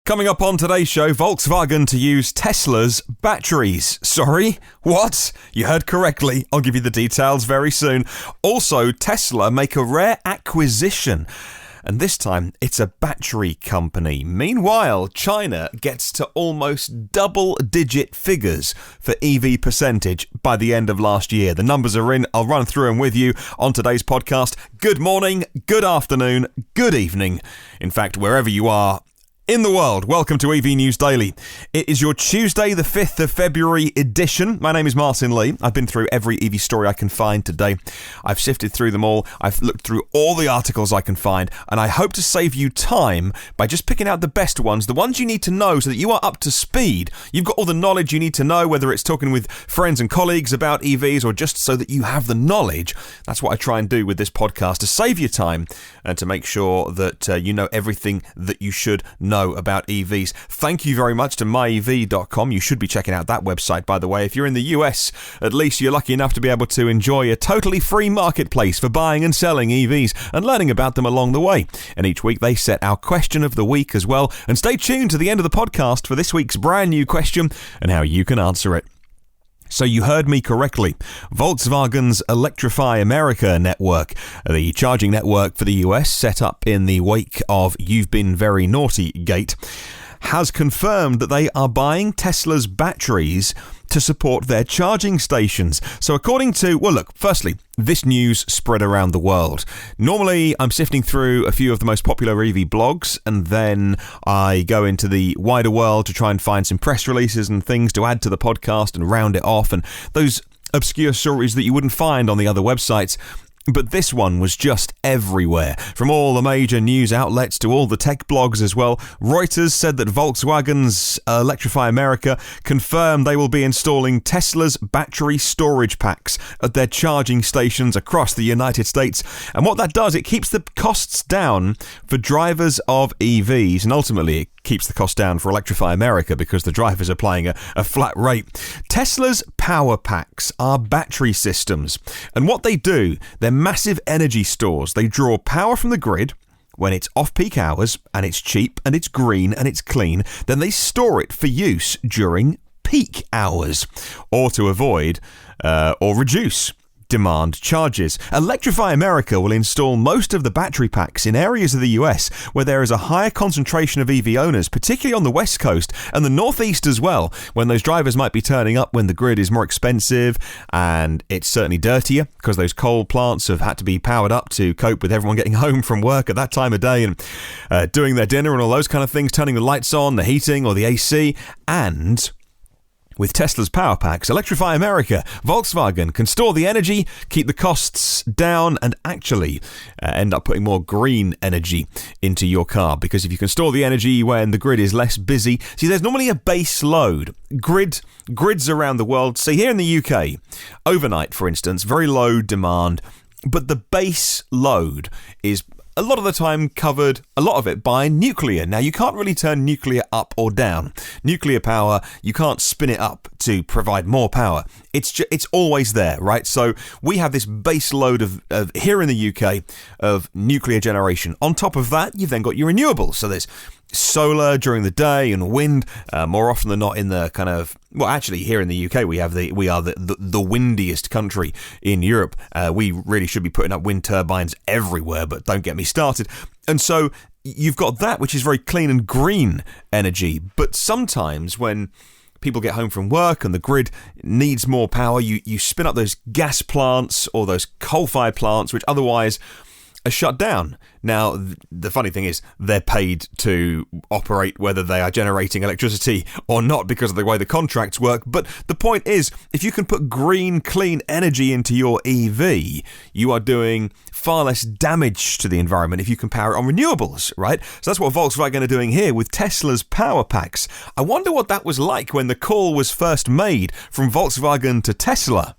Coming up on today's show, Volkswagen to use Tesla's batteries. Sorry, what? You heard correctly. I'll give you the details very soon. Also, Tesla make a rare acquisition. And this time, it's a battery company. Meanwhile, China gets to almost double-digit figures for EV percentage by the end of last year. The numbers are in. I'll run through them with you on today's podcast. Good morning, good afternoon, good evening. In fact, wherever you are in the world, welcome to EV News Daily. It is your Tuesday, the 5th of February edition. My name is Martyn Lee. I've been through every EV story I can find today. I've sifted through them all. I've looked through all the articles I can find, and I hope to save you time by just picking out the best ones, the ones you need to know so that you are up to speed. You've got all the knowledge you need to know, whether it's talking with friends and colleagues about EVs or just so that you have the knowledge. That's what I try and do with this podcast, to save you time and to make sure that you know everything that you should know about EVs. Thank you very much to myev.com. You should be checking out that website, by the way. If you're in the US, at least you're lucky enough to be able to enjoy a totally free marketplace for buying and selling EVs and learning about them along the way. And each week they set our question of the week as well. And stay tuned to the end of the podcast for this week's brand new question and how you can answer it. So you heard me correctly. Volkswagen's Electrify America network, the charging network for the US set up in the wake of You've Been Very Naughty Gate, has confirmed that they are buying Tesla's batteries to support their charging stations. So according to, well, look, firstly, this news spread around the world. Normally, I'm sifting through a few of the most popular EV blogs, and then I go into the wider world to try and find some press releases and things to add to the podcast and round it off, and those obscure stories that you wouldn't find on the other websites. But this one was just everywhere, from all the major news outlets to all the tech blogs as well. Reuters said that Volkswagen's Electrify America confirmed they will be installing Tesla's battery storage packs at their charging stations across the United States. And what that does, it keeps the costs down for drivers of EVs, and ultimately it keeps the cost down for Electrify America because the drivers are paying a flat rate. Tesla's Powerpacks are battery systems, and what they do, they're massive energy stores. They draw power from the grid when it's off-peak hours, and it's cheap, and it's green, and it's clean. Then they store it for use during peak hours, or to avoid or reduce demand charges. Electrify America will install most of the battery packs in areas of the US where there is a higher concentration of EV owners, particularly on the West Coast and the Northeast as well, when those drivers might be turning up when the grid is more expensive and it's certainly dirtier because those coal plants have had to be powered up to cope with everyone getting home from work at that time of day and doing their dinner and all those kind of things, turning the lights on, the heating or the AC. And with Tesla's Powerpacks, Electrify America, Volkswagen can store the energy, keep the costs down, and actually end up putting more green energy into your car. Because if you can store the energy when the grid is less busy, see, there's normally a base load. Grids around the world, say here in the UK, overnight, for instance, very low demand, but the base load is a lot of the time covered, a lot of it, by nuclear. Now, you can't really turn nuclear up or down. Nuclear power, you can't spin it up to provide more power. It's always there, right? So we have this base load of here in the UK of nuclear generation. On top of that, you've then got your renewables. So there's solar during the day and wind, more often than not in the kind of, well, actually here in the UK we are the windiest country in Europe. We really should be putting up wind turbines everywhere, but don't get me started. And so you've got that, which is very clean and green energy. But sometimes when people get home from work and the grid needs more power, you spin up those gas plants or those coal-fired plants, which otherwise are shut down. Now, the funny thing is they're paid to operate whether they are generating electricity or not because of the way the contracts work. But the point is, if you can put green, clean energy into your EV, you are doing far less damage to the environment if you can power it on renewables, right? So that's what Volkswagen are doing here with Tesla's Powerpacks. I wonder what that was like when the call was first made from Volkswagen to Tesla.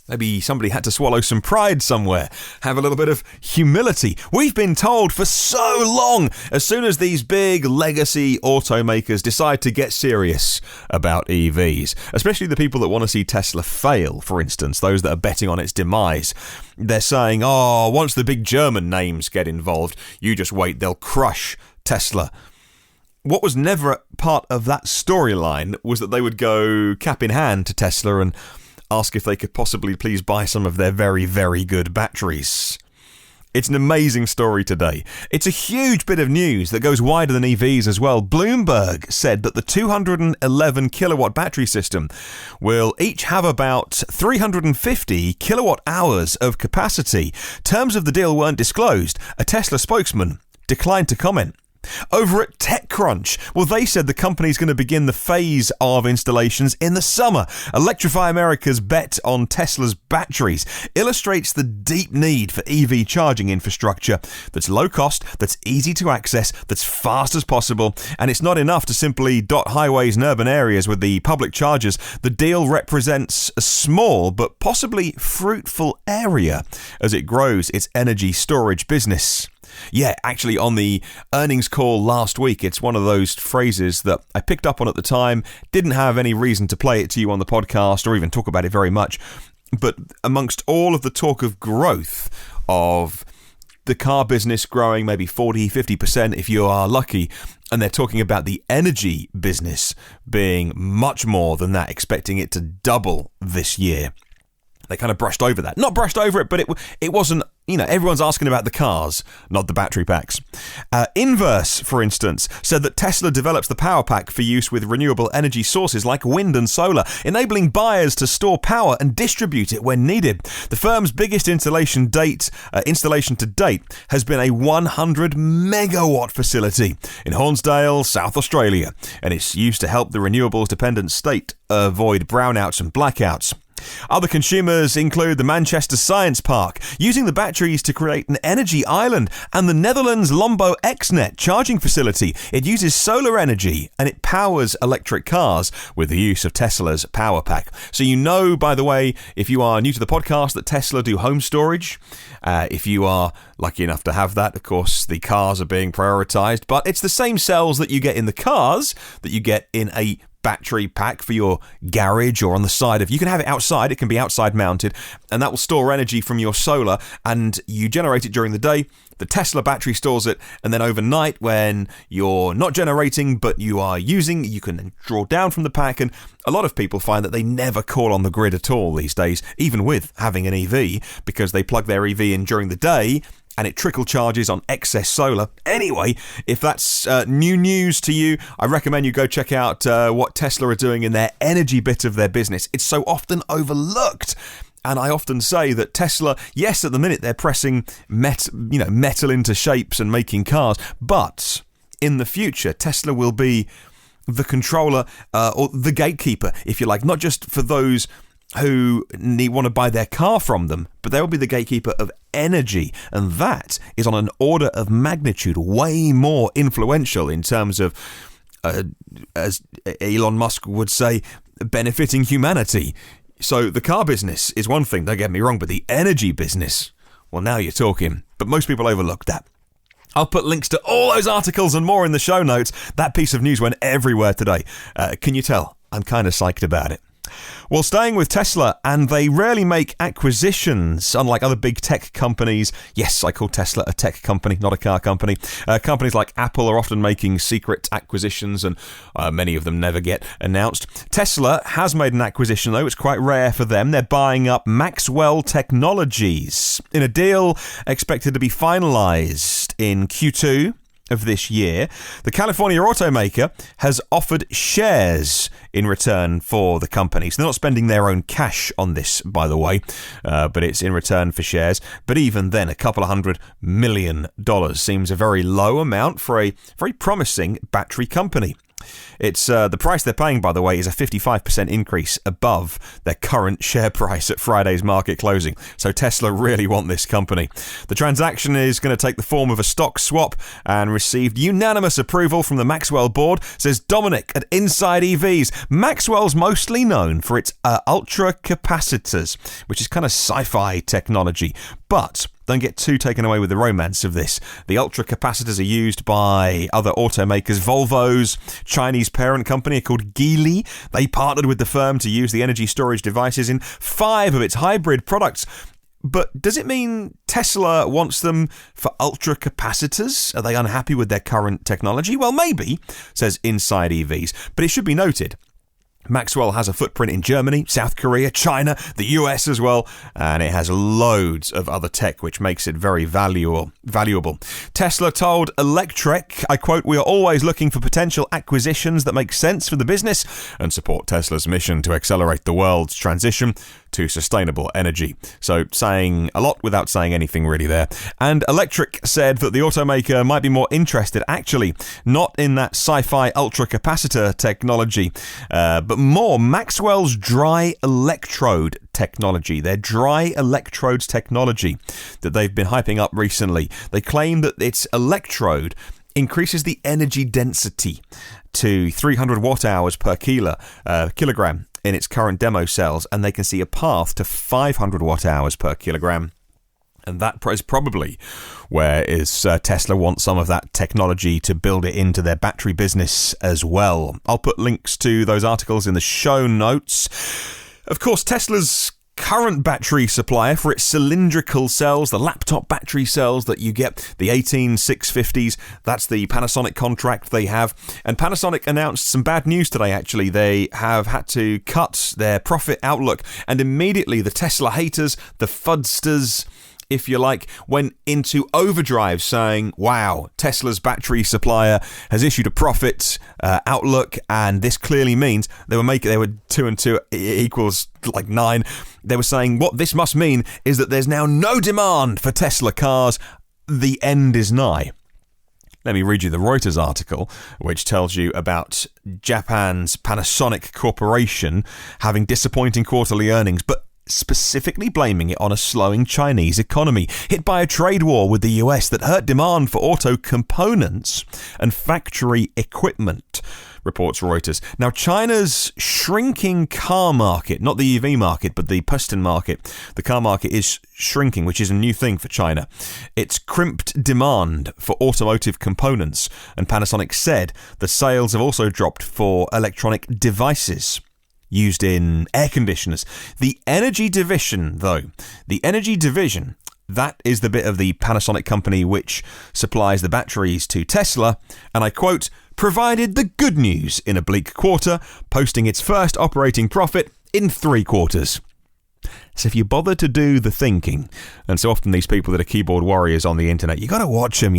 Maybe somebody had to swallow some pride somewhere, have a little bit of humility. We've been told for so long, as soon as these big legacy automakers decide to get serious about EVs, especially the people that want to see Tesla fail, for instance, those that are betting on its demise, they're saying, oh, once the big German names get involved, you just wait, they'll crush Tesla. what was never part of that storyline was that they would go cap in hand to Tesla and ask if they could possibly please buy some of their very, very good batteries. It's an amazing story today. It's a huge bit of news that goes wider than EVs as well. Bloomberg said that the 211 kilowatt battery system will each have about 350 kilowatt hours of capacity. Terms of the deal weren't disclosed. A Tesla spokesman declined to comment. Over at TechCrunch, well, they said the company's going to begin the phase of installations in the summer. Electrify America's bet on Tesla's batteries illustrates the deep need for EV charging infrastructure that's low cost, that's easy to access, that's fast as possible, and it's not enough to simply dot highways and urban areas with the public chargers. The deal represents a small but possibly fruitful area as it grows its energy storage business. Yeah, actually, on the earnings call last week, it's one of those phrases that I picked up on at the time, didn't have any reason to play it to you on the podcast or even talk about it very much. But amongst all of the talk of growth, of the car business growing maybe 40-50% if you are lucky, and they're talking about the energy business being much more than that, expecting it to double this year. They kind of brushed over that. Not brushed over it, but it wasn't, everyone's asking about the cars, not the battery packs. Inverse, for instance, said that Tesla develops the Powerpack for use with renewable energy sources like wind and solar, enabling buyers to store power and distribute it when needed. The firm's biggest installation to date has been a 100 megawatt facility in Hornsdale, South Australia, and it's used to help the renewables-dependent state avoid brownouts and blackouts. Other consumers include the Manchester Science Park, using the batteries to create an energy island, and the Netherlands Lombo XNet charging facility. It uses solar energy and it powers electric cars with the use of Tesla's Powerpack. So by the way, if you are new to the podcast, that Tesla do home storage. If you are lucky enough to have that, of course, the cars are being prioritized, but it's the same cells that you get in the cars that you get in a battery pack for your garage or on the side of. You can have it outside, it can be outside mounted, and that will store energy from your solar, and you generate it during the day. The Tesla battery stores it, and then overnight when you're not generating but you are using, you can then draw down from the pack. And a lot of people find that they never call on the grid at all these days, even with having an EV, because they plug their EV in during the day and it trickle charges on excess solar. Anyway, if that's new news to you, I recommend you go check out what Tesla are doing in their energy bit of their business. It's so often overlooked. And I often say that Tesla, yes, at the minute they're pressing metal into shapes and making cars, but in the future, Tesla will be the controller or the gatekeeper, if you like, not just for those who want to buy their car from them, but they'll be the gatekeeper of energy, and that is on an order of magnitude way more influential in terms of, as Elon Musk would say, benefiting humanity. So the car business is one thing, don't get me wrong, but the energy business, well, now you're talking. But most people overlook that. I'll put links to all those articles and more in the show notes. That piece of news went everywhere today. Can you tell? I'm kind of psyched about it. Well, staying with Tesla, and they rarely make acquisitions, unlike other big tech companies. Yes, I call Tesla a tech company, not a car company. Companies like Apple are often making secret acquisitions, and many of them never get announced. Tesla has made an acquisition, though. It's quite rare for them. They're buying up Maxwell Technologies in a deal expected to be finalized in Q2 of this year. The California automaker has offered shares in return for the company. So they're not spending their own cash on this, by the way, but it's in return for shares. But even then, a couple of $100 million seems a very low amount for a very promising battery company. It's the price they're paying, by the way, is a 55% increase above their current share price at Friday's market closing. So Tesla really want this company. The transaction is going to take the form of a stock swap and received unanimous approval from the Maxwell board, says Dominic at Inside EVs. Maxwell's mostly known for its ultra capacitors, which is kind of sci-fi technology, but don't get too taken away with the romance of this. The ultra capacitors are used by other automakers. Volvo's Chinese parent company called Geely. They partnered with the firm to use the energy storage devices in 5 of its hybrid products. But does it mean Tesla wants them for ultra capacitors? Are they unhappy with their current technology? Well, maybe, says Inside EVs. But it should be noted, Maxwell has a footprint in Germany, South Korea, China, the US as well, and it has loads of other tech, which makes it very valuable. Tesla told Electrek, I quote, "We are always looking for potential acquisitions that make sense for the business and support Tesla's mission to accelerate the world's transition to sustainable energy." So saying a lot without saying anything really there. And Electrek said that the automaker might be more interested, actually, not in that sci-fi ultra capacitor technology, but more Maxwell's dry electrode technology, their dry electrodes technology that they've been hyping up recently. They claim that its electrode increases the energy density to 300 watt hours per kilogram in its current demo cells, and they can see a path to 500 watt hours per kilogram. And that is probably where Tesla wants some of that technology to build it into their battery business as well. I'll put links to those articles in the show notes. Of course, Tesla's current battery supplier for its cylindrical cells, the laptop battery cells that you get, the 18650s, that's the Panasonic contract they have. And Panasonic announced some bad news today, actually. They have had to cut their profit outlook, and immediately the Tesla haters, the fudsters, if you like, went into overdrive saying, wow, Tesla's battery supplier has issued a profit outlook, and this clearly means they were 2 and 2 equals like 9. They were saying what this must mean is that there's now no demand for Tesla cars. The end is nigh. Let me read you the Reuters article, which tells you about Japan's Panasonic Corporation having disappointing quarterly earnings, but specifically blaming it on a slowing Chinese economy, hit by a trade war with the US that hurt demand for auto components and factory equipment, reports Reuters. Now, China's shrinking car market, not the EV market, but the Puston market, the car market is shrinking, which is a new thing for China. It's crimped demand for automotive components, and Panasonic said the sales have also dropped for electronic devices used in air conditioners. The energy division, though, that is the bit of the Panasonic company which supplies the batteries to Tesla, and I quote, provided the good news in a bleak quarter, posting its first operating profit in 3 quarters. So if you bother to do the thinking, and so often these people that are keyboard warriors on the internet, you got to watch them,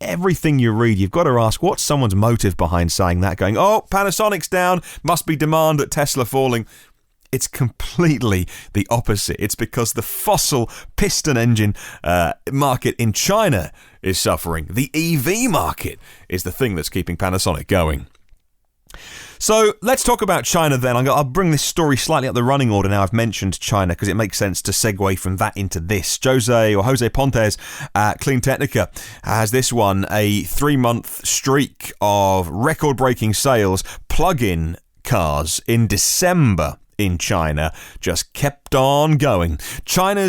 everything you read, you've got to ask what's someone's motive behind saying that, going, oh, Panasonic's down, must be demand at Tesla falling. It's completely the opposite. It's because the fossil piston engine market in China is suffering. The EV market is the thing that's keeping Panasonic going. So let's talk about China then. I'll bring this story slightly up the running order now I've mentioned China, because it makes sense to segue from that into this. Jose Pontes at Clean Technica has this one, a 3-month streak of record-breaking sales, plug-in cars in December in China just kept on going. China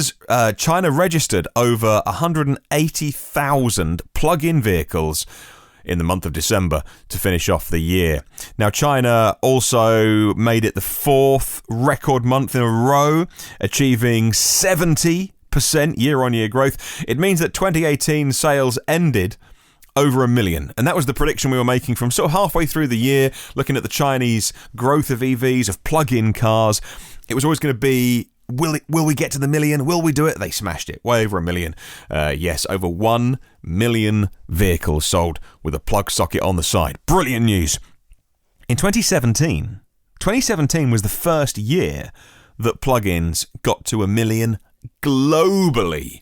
registered over 180,000 plug-in vehicles in the month of December to finish off the year. Now, China also made it the 4th record month in a row, achieving 70% year-on-year growth. It means that 2018 sales ended over 1 million. And that was the prediction we were making from sort of halfway through the year, looking at the Chinese growth of EVs, of plug-in cars. It was always going to be, will we get to the 1 million? Will we do it? They smashed it. Way over 1 million. Yes, over 1 million vehicles sold with a plug socket on the side. Brilliant news. In 2017 was the first year that plug-ins got to 1 million globally.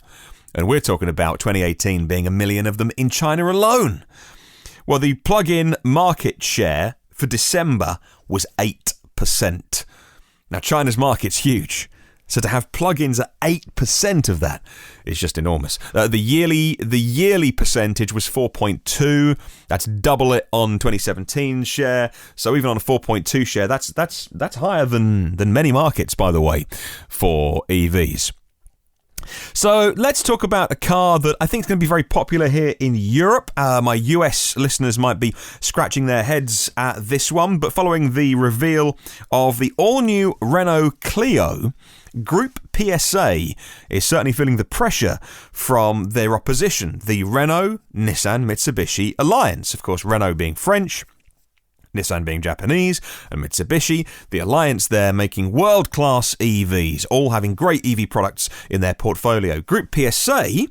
And we're talking about 2018 being 1 million of them in China alone. Well, the plug-in market share for December was 8%. Now, China's market's huge. So to have plugins at 8% of that is just enormous. The yearly percentage was 4.2. That's double it on 2017's share. So even on a 4.2 share, that's higher than many markets, by the way, for EVs. So let's talk about a car that I think is going to be very popular here in Europe. My US listeners might be scratching their heads at this one, but following the reveal of the all-new Renault Clio, Group PSA is certainly feeling the pressure from their opposition, the Renault, Nissan, Mitsubishi alliance. Of course, Renault being French, Nissan being Japanese, and Mitsubishi, the alliance there making world-class EVs, all having great EV products in their portfolio. Group PSA,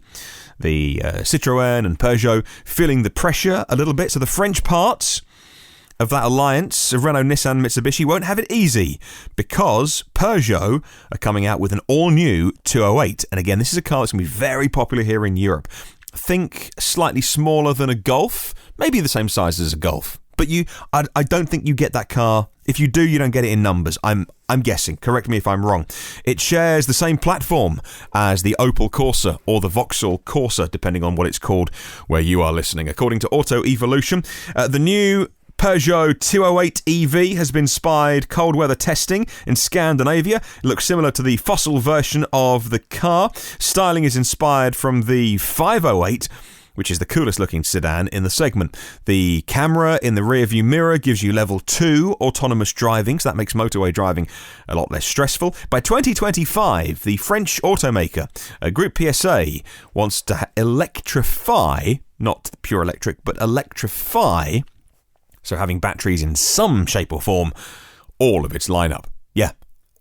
the Citroën and Peugeot, feeling the pressure a little bit, so the French parts of that alliance of Renault, Nissan, Mitsubishi won't have it easy because Peugeot are coming out with an all-new 208. And again, this is a car that's going to be very popular here in Europe. Think slightly smaller than a Golf, maybe the same size as a Golf. But I don't think you get that car. If you do, you don't get it in numbers. I'm guessing. Correct me if I'm wrong. It shares the same platform as the Opel Corsa or the Vauxhall Corsa, depending on what it's called where you are listening. According to Auto Evolution, the new Peugeot 208 EV has been spied cold weather testing in Scandinavia. It looks similar to the fossil version of the car. Styling is inspired from the 508, which is the coolest looking sedan in the segment. The camera in the rearview mirror gives you level 2 autonomous driving, so that makes motorway driving a lot less stressful. By 2025, the French automaker, Group PSA, wants to electrify, not pure electric, but electrify, so having batteries in some shape or form, all of its lineup. Yeah,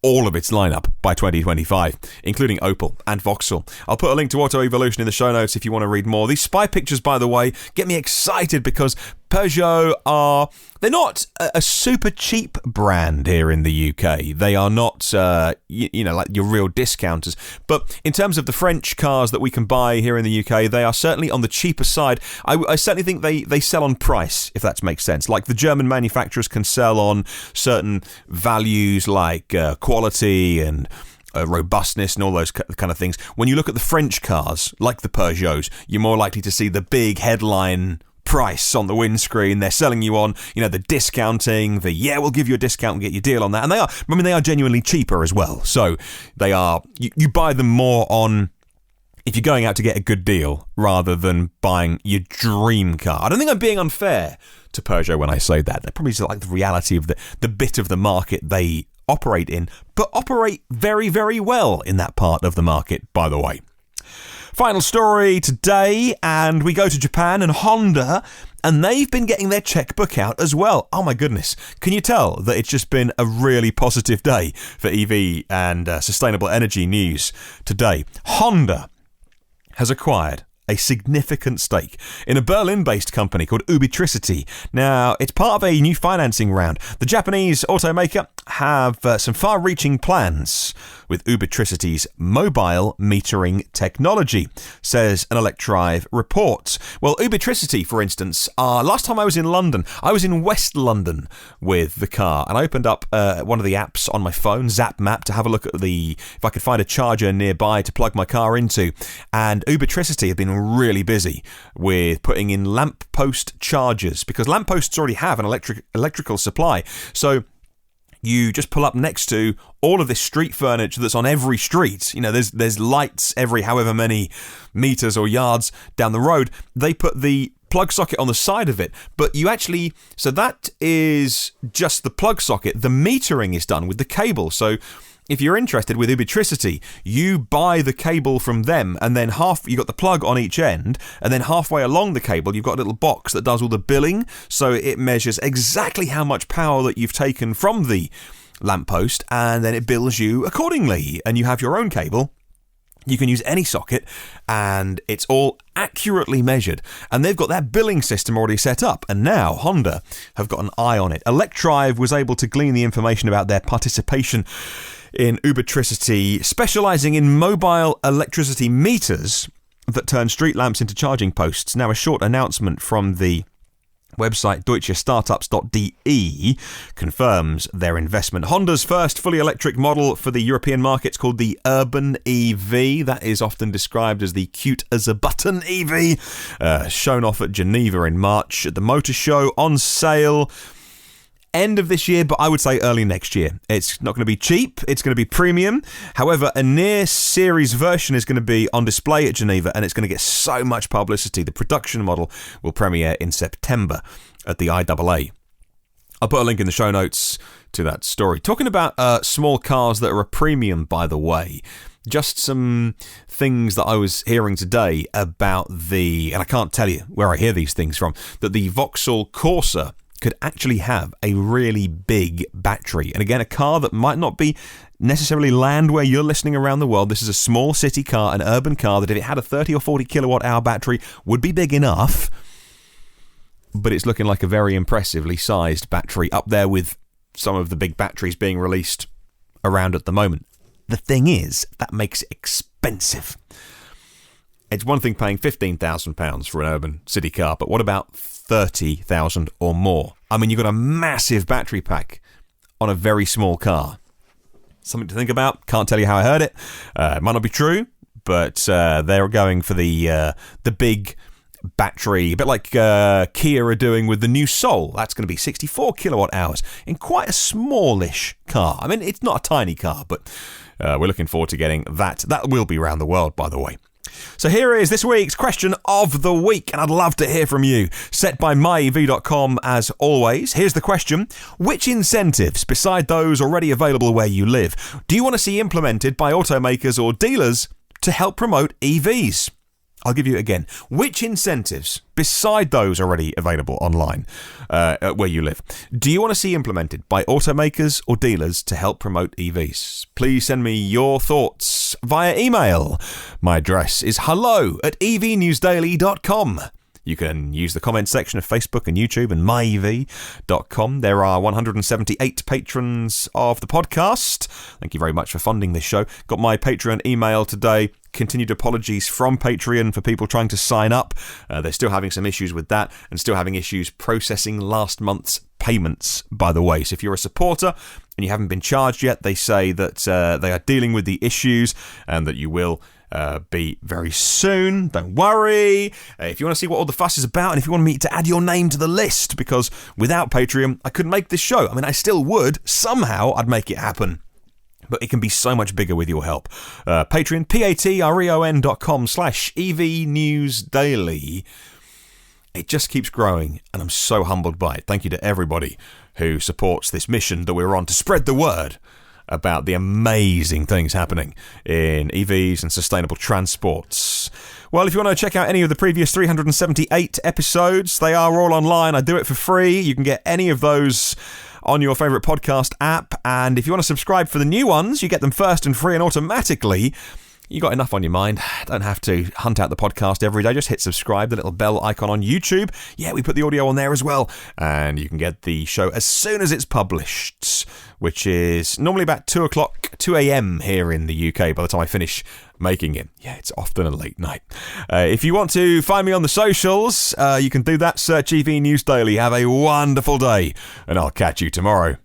all of its lineup by 2025, including Opel and Vauxhall. I'll put a link to Auto Evolution in the show notes if you want to read more. These spy pictures, by the way, get me excited because Peugeot they're not a super cheap brand here in the UK. They are not, like your real discounters. But in terms of the French cars that we can buy here in the UK, they are certainly on the cheaper side. I certainly think they sell on price, if that makes sense. Like the German manufacturers can sell on certain values like quality and robustness and all those kind of things. When you look at the French cars, like the Peugeots, you're more likely to see the big headline price on the windscreen. They're selling you on, the discounting, we'll give you a discount and get your deal on that. And they are genuinely cheaper as well. So they are, you buy them more on, if you're going out to get a good deal rather than buying your dream car. I don't think I'm being unfair to Peugeot when I say that. They're probably just like the reality of the bit of the market they operate in, but operate very, very well in that part of the market, by the way. Final story today, and we go to Japan and Honda, and they've been getting their checkbook out as well. Oh my goodness. Can you tell that it's just been a really positive day for EV and sustainable energy news today? Honda has acquired a significant stake in a Berlin-based company called Ubitricity. Now, it's part of a new financing round. The Japanese automaker have some far-reaching plans with Ubitricity's mobile metering technology, says an Electrive report. Well, Ubitricity, for instance, last time I was in London, I was in West London with the car, and I opened up one of the apps on my phone, Zap Map, to have a look at if I could find a charger nearby to plug my car into. And Ubitricity have been really busy with putting in lamppost chargers, because lampposts already have an electrical supply. So you just pull up next to all of this street furniture that's on every street. There's lights every however many meters or yards down the road. They put the plug socket on the side of it, but so that is just the plug socket. The metering is done with the cable. So if you're interested with Ubitricity, you buy the cable from them, and then you got the plug on each end, and then halfway along the cable, you've got a little box that does all the billing, so it measures exactly how much power that you've taken from the lamppost, and then it bills you accordingly, and you have your own cable. You can use any socket, and it's all accurately measured. And they've got that billing system already set up. And now Honda have got an eye on it. Electrive was able to glean the information about their participation in Ubitricity, specialising in mobile electricity meters that turn street lamps into charging posts. Now, a short announcement from the website deutschestartups.de confirms their investment. Honda's first fully electric model for the European market is called the Urban EV. That is often described as the cute as a button EV, shown off at Geneva in March at the motor show, on sale end of this year, but I would say early next year. It's not going to be cheap, it's going to be premium. However, a near series version is going to be on display at Geneva, and it's going to get so much publicity. The production model will premiere in September at the IAA. I'll put a link in the show notes to that story. Talking about small cars that are a premium, by the way, just some things that I was hearing today about and I can't tell you where I hear these things from, that the Vauxhall Corsa could actually have a really big battery. And again, a car that might not be necessarily land where you're listening around the world. This is a small city car, an urban car that if it had a 30 or 40 kilowatt hour battery would be big enough. But it's looking like a very impressively sized battery, up there with some of the big batteries being released around at the moment. The thing is, that makes it expensive. It's one thing paying £15,000 for an urban city car, but what about $30,000 or more? I mean, you've got a massive battery pack on a very small car. Something to think about. Can't tell you how I heard it. It might not be true, but they're going for the big battery, a bit like Kia are doing with the new Soul. That's going to be 64 kilowatt hours in quite a smallish car. I mean, it's not a tiny car, but we're looking forward to getting that. That will be around the world, by the way. So here is this week's question of the week, and I'd love to hear from you. Set by myev.com as always. Here's the question. Which incentives, beside those already available where you live, do you want to see implemented by automakers or dealers to help promote EVs? I'll give you again. Which incentives, beside those already available online where you live, do you want to see implemented by automakers or dealers to help promote EVs? Please send me your thoughts via email. My address is hello@evnewsdaily.com. You can use the comments section of Facebook and YouTube and myev.com. There are 178 patrons of the podcast. Thank you very much for funding this show. Got my Patreon email today. Continued apologies from Patreon for people trying to sign up. They're still having some issues with that and still having issues processing last month's payments, by the way. So if you're a supporter and you haven't been charged yet, they say that they are dealing with the issues and that you will be very soon. Don't worry. If you want to see what all the fuss is about and if you want me to add your name to the list, because without Patreon, I couldn't make this show. I mean, I still would. Somehow I'd make it happen. But it can be so much bigger with your help. Patreon, patreon.com/evnewsdaily. It just keeps growing, and I'm so humbled by it. Thank you to everybody who supports this mission that we're on to spread the word about the amazing things happening in EVs and sustainable transports. Well, if you want to check out any of the previous 378 episodes, they are all online. I do it for free. You can get any of those on your favourite podcast app, and if you want to subscribe for the new ones, you get them first and free and automatically. You got enough on your mind. Don't have to hunt out the podcast every day. Just hit subscribe, the little bell icon on YouTube. Yeah, we put the audio on there as well. And you can get the show as soon as it's published, which is normally about 2 a.m. here in the UK by the time I finish making it. Yeah, it's often a late night. If you want to find me on the socials, you can do that. Search EV News Daily. Have a wonderful day, and I'll catch you tomorrow.